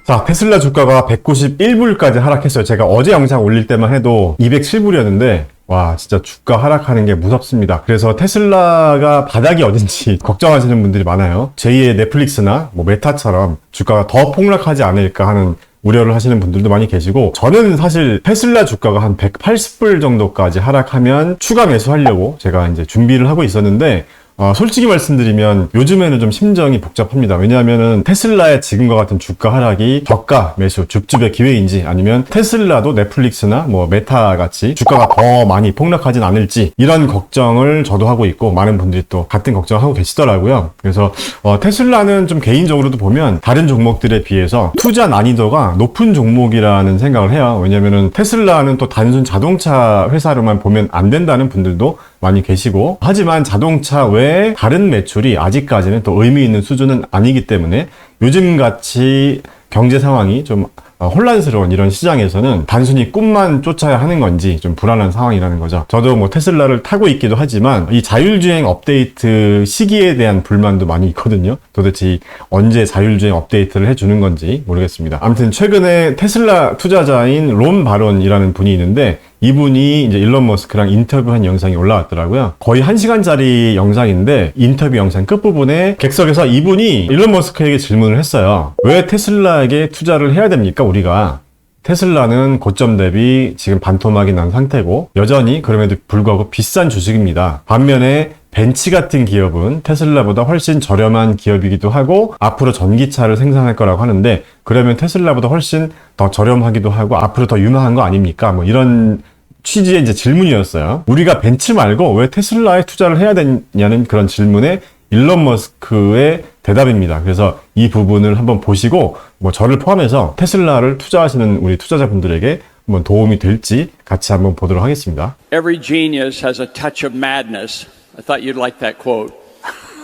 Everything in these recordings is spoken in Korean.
자, 테슬라 주가가 191불까지 하락했어요. 제가 어제 영상 올릴 때만 해도 207불이었는데 와, 진짜 주가 하락하는 게 무섭습니다. 그래서 테슬라가 바닥이 어딘지 걱정하시는 분들이 많아요. 제2의 넷플릭스나 뭐 메타처럼 주가가 더 폭락하지 않을까 하는 우려를 하시는 분들도 많이 계시고, 저는 사실 테슬라 주가가 한 180불 정도까지 하락하면 추가 매수하려고 제가 이제 준비를 하고 있었는데, 솔직히 말씀드리면 요즘에는 좀 심정이 복잡합니다. 왜냐하면은 테슬라의 지금과 같은 주가 하락이 저가 매수, 줍줍의 기회인지, 아니면 테슬라도 넷플릭스나 뭐 메타 같이 주가가 더 많이 폭락하진 않을지, 이런 걱정을 저도 하고 있고 많은 분들이 또 같은 걱정을 하고 계시더라고요. 그래서 테슬라는 좀 개인적으로도 보면 다른 종목들에 비해서 투자 난이도가 높은 종목이라는 생각을 해요. 왜냐면은 테슬라는 또 단순 자동차 회사로만 보면 안 된다는 분들도 많이 계시고, 하지만 자동차 외에 다른 매출이 아직까지는 또 의미 있는 수준은 아니기 때문에 요즘같이 경제 상황이 좀 혼란스러운 이런 시장에서는 단순히 꿈만 쫓아야 하는 건지 좀 불안한 상황이라는 거죠. 저도 뭐 테슬라를 타고 있기도 하지만 이 자율주행 업데이트 시기에 대한 불만도 많이 있거든요. 도대체 언제 자율주행 업데이트를 해주는 건지 모르겠습니다. 아무튼 최근에 테슬라 투자자인 론 바론이라는 분이 있는데, 이분이 이제 일론 머스크랑 인터뷰한 영상이 올라왔더라고요. 거의 1시간짜리 영상인데, 인터뷰 영상 끝부분에 객석에서 이분이 일론 머스크에게 질문을 했어요. 왜 테슬라에게 투자를 해야 됩니까, 우리가? 테슬라는 고점 대비 지금 반토막이 난 상태고 여전히 그럼에도 불구하고 비싼 주식입니다. 반면에 벤츠 같은 기업은 테슬라보다 훨씬 저렴한 기업이기도 하고 앞으로 전기차를 생산할 거라고 하는데, 그러면 테슬라보다 훨씬 더 저렴하기도 하고 앞으로 더 유망한 거 아닙니까? 뭐 이런 취지의 이제 질문이었어요. 우리가 벤츠 말고 왜 테슬라에 투자를 해야 되냐는 그런 질문에 일론 머스크의 대답입니다. 그래서 이 부분을 한번 보시고 뭐 저를 포함해서 테슬라를 투자하시는 우리 투자자분들에게 한번 도움이 될지 같이 한번 보도록 하겠습니다. Every genius has a touch of madness. I thought you'd like that quote.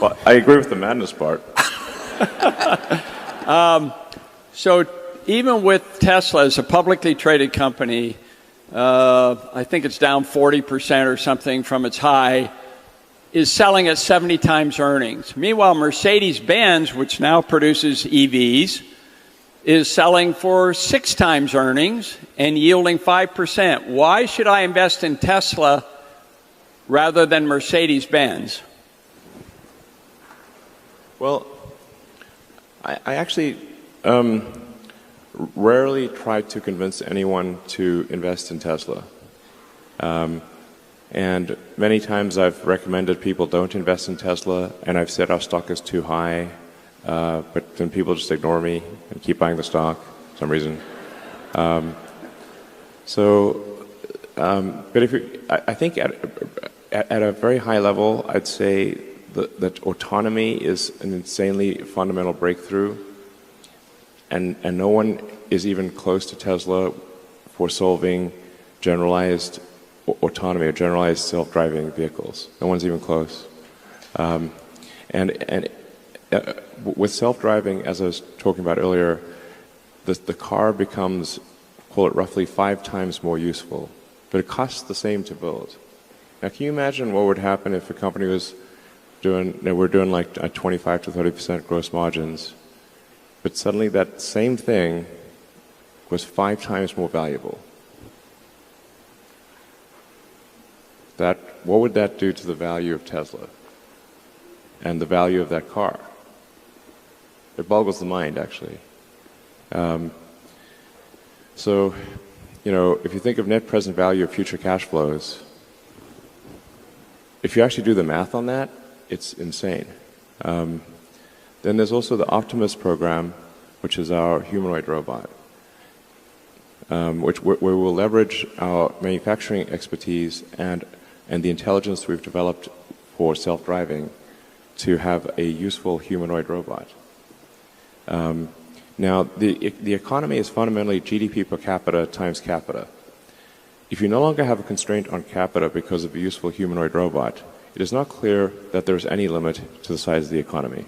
Well, I agree with the madness part. So even with Tesla as a publicly traded company, I think it's down 40% or something from its high, is selling at 70 times earnings. Meanwhile, Mercedes-Benz, which now produces EVs, is selling for 6 times earnings and yielding 5%. Why should I invest in Tesla rather than Mercedes-Benz? Well, I actually rarely try to convince anyone to invest in Tesla. And many times I've recommended people don't invest in Tesla, and I've said our stock is too high, but then people just ignore me and keep buying the stock for some reason. But if I think at a very high level, I'd say that autonomy is an insanely fundamental breakthrough, and no one is even close to Tesla for solving generalized autonomy or generalized self-driving vehicles. No one's even close. With self-driving, as I was talking about earlier, the car becomes, call it roughly 5 times more useful, but it costs the same to build. Now, can you imagine what would happen if a company was doing, we're doing like 25 to 30% gross margins, but suddenly that same thing was 5 times more valuable? What would that do to the value of Tesla and the value of that car? It boggles the mind, actually. So, if you think of net present value of future cash flows, if you actually do the math on that, it's insane. Then there's also the Optimus program, which is our humanoid robot, where we'll leverage our manufacturing expertise and the intelligence we've developed for self-driving to have a useful humanoid robot. Now, the economy is fundamentally GDP per capita times capita. If you no longer have a constraint on capita because of a useful humanoid robot, it is not clear that there's any limit to the size of the economy.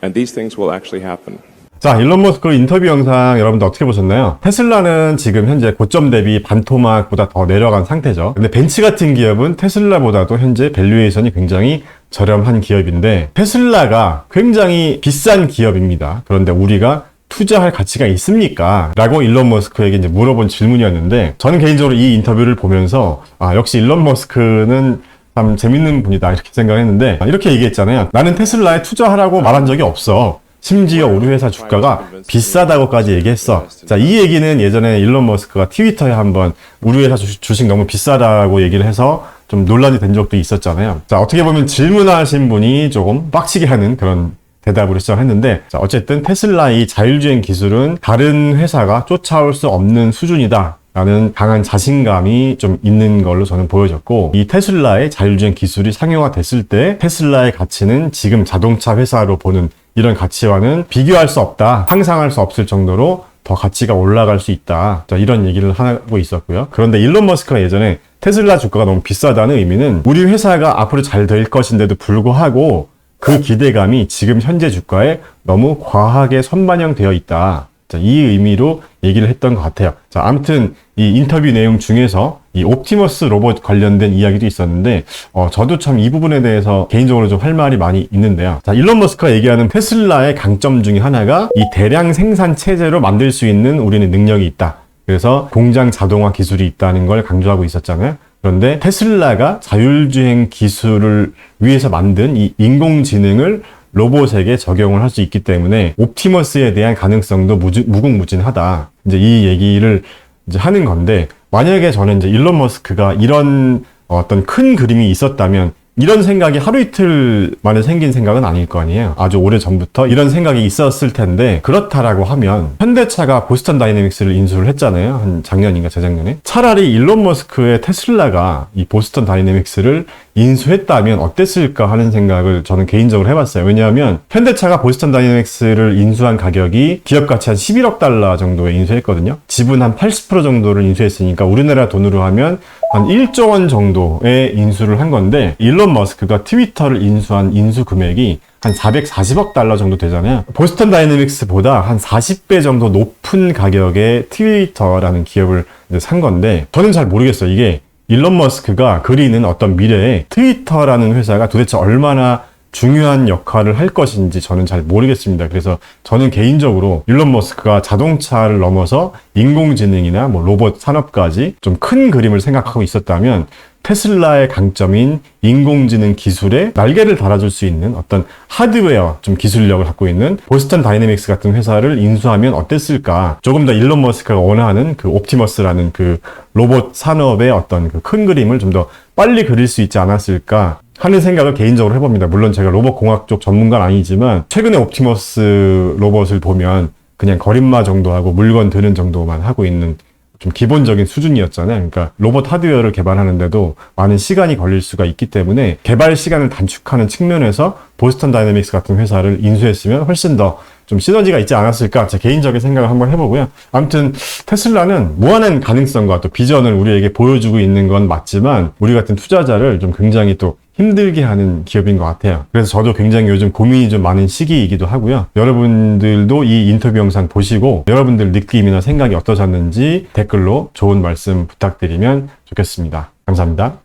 And these things will actually happen. 자, 일론 머스크 인터뷰 영상 여러분들 어떻게 보셨나요? 테슬라는 지금 현재 고점 대비 반토막보다 더 내려간 상태죠. 근데 벤츠 같은 기업은 테슬라보다도 현재 밸류에이션이 굉장히 저렴한 기업인데 테슬라가 굉장히 비싼 기업입니다. 그런데 우리가 투자할 가치가 있습니까? 라고 일론 머스크에게 이제 물어본 질문이었는데 저는 개인적으로 이 인터뷰를 보면서 역시 일론 머스크는 참 재밌는 분이다 이렇게 생각했는데 이렇게 얘기했잖아요. 나는 테슬라에 투자하라고 말한 적이 없어. 심지어 우리 회사 주가가 비싸다고까지 얘기했어. 자, 이 얘기는 예전에 일론 머스크가 트위터에 한번 우리 회사 주식 너무 비싸다고 얘기를 해서 좀 논란이 된 적도 있었잖아요. 자, 어떻게 보면 질문하신 분이 조금 빡치게 하는 그런 대답으로 시작했는데, 자, 어쨌든 테슬라의 자율주행 기술은 다른 회사가 쫓아올 수 없는 수준이다. 라는 강한 자신감이 좀 있는 걸로 저는 보여졌고, 이 테슬라의 자율주행 기술이 상용화됐을 때 테슬라의 가치는 지금 자동차 회사로 보는 이런 가치와는 비교할 수 없다. 상상할 수 없을 정도로 더 가치가 올라갈 수 있다. 자, 이런 얘기를 하고 있었고요. 그런데 일론 머스크가 예전에 테슬라 주가가 너무 비싸다는 의미는 우리 회사가 앞으로 잘 될 것인데도 불구하고 그 기대감이 지금 현재 주가에 너무 과하게 선반영되어 있다. 자, 이 의미로 얘기를 했던 것 같아요. 자, 아무튼 이 인터뷰 내용 중에서 이 옵티머스 로봇 관련된 이야기도 있었는데 저도 참 이 부분에 대해서 개인적으로 좀 할 말이 많이 있는데요. 자, 일론 머스크가 얘기하는 테슬라의 강점 중에 하나가 이 대량 생산 체제로 만들 수 있는 우리는 능력이 있다. 그래서 공장 자동화 기술이 있다는 걸 강조하고 있었잖아요. 그런데 테슬라가 자율주행 기술을 위해서 만든 이 인공지능을 로봇에게 적용을 할 수 있기 때문에 옵티머스에 대한 가능성도 무궁무진하다. 이제 이 얘기를 이제 하는 건데, 만약에 저는 이제 일론 머스크가 이런 어떤 큰 그림이 있었다면 이런 생각이 하루 이틀 만에 생긴 생각은 아닐 거 아니에요. 아주 오래 전부터 이런 생각이 있었을 텐데, 그렇다라고 하면 현대차가 보스턴 다이내믹스를 인수를 했잖아요. 한 작년인가 재작년에. 차라리 일론 머스크의 테슬라가 이 보스턴 다이내믹스를 인수했다면 어땠을까 하는 생각을 저는 개인적으로 해봤어요. 왜냐하면 현대차가 보스턴 다이내믹스를 인수한 가격이 기업 가치 한 11억 달러 정도에 인수했거든요. 지분 한 80% 정도를 인수했으니까 우리나라 돈으로 하면 한 1조 원 정도의 인수를 한 건데, 일론 머스크가 트위터를 인수한 인수 금액이 한 440억 달러 정도 되잖아요. 보스턴 다이내믹스보다 한 40배 정도 높은 가격의 트위터라는 기업을 이제 산 건데, 저는 잘 모르겠어요. 이게 일론 머스크가 그리는 어떤 미래에 트위터라는 회사가 도대체 얼마나 중요한 역할을 할 것인지 저는 잘 모르겠습니다. 그래서 저는 개인적으로 일론 머스크가 자동차를 넘어서 인공지능이나 뭐 로봇 산업까지 좀 큰 그림을 생각하고 있었다면 테슬라의 강점인 인공지능 기술에 날개를 달아줄 수 있는 어떤 하드웨어 좀 기술력을 갖고 있는 보스턴 다이내믹스 같은 회사를 인수하면 어땠을까? 조금 더 일론 머스크가 원하는 그 옵티머스라는 그 로봇 산업의 어떤 그 큰 그림을 좀 더 빨리 그릴 수 있지 않았을까 하는 생각을 개인적으로 해봅니다. 물론 제가 로봇 공학 쪽 전문가는 아니지만 최근에 옵티머스 로봇을 보면 그냥 거린마 정도 하고 물건 드는 정도만 하고 있는 좀 기본적인 수준이었잖아요. 그러니까 로봇 하드웨어를 개발하는데도 많은 시간이 걸릴 수가 있기 때문에 개발 시간을 단축하는 측면에서 보스턴 다이내믹스 같은 회사를 인수했으면 훨씬 더 좀 시너지가 있지 않았을까, 제 개인적인 생각을 한번 해보고요. 아무튼 테슬라는 무한한 가능성과 또 비전을 우리에게 보여주고 있는 건 맞지만 우리 같은 투자자를 좀 굉장히 또 힘들게 하는 기업인 것 같아요. 그래서 저도 굉장히 요즘 고민이 좀 많은 시기이기도 하고요. 여러분들도 이 인터뷰 영상 보시고 여러분들 느낌이나 생각이 어떠셨는지 댓글로 좋은 말씀 부탁드리면 좋겠습니다. 감사합니다.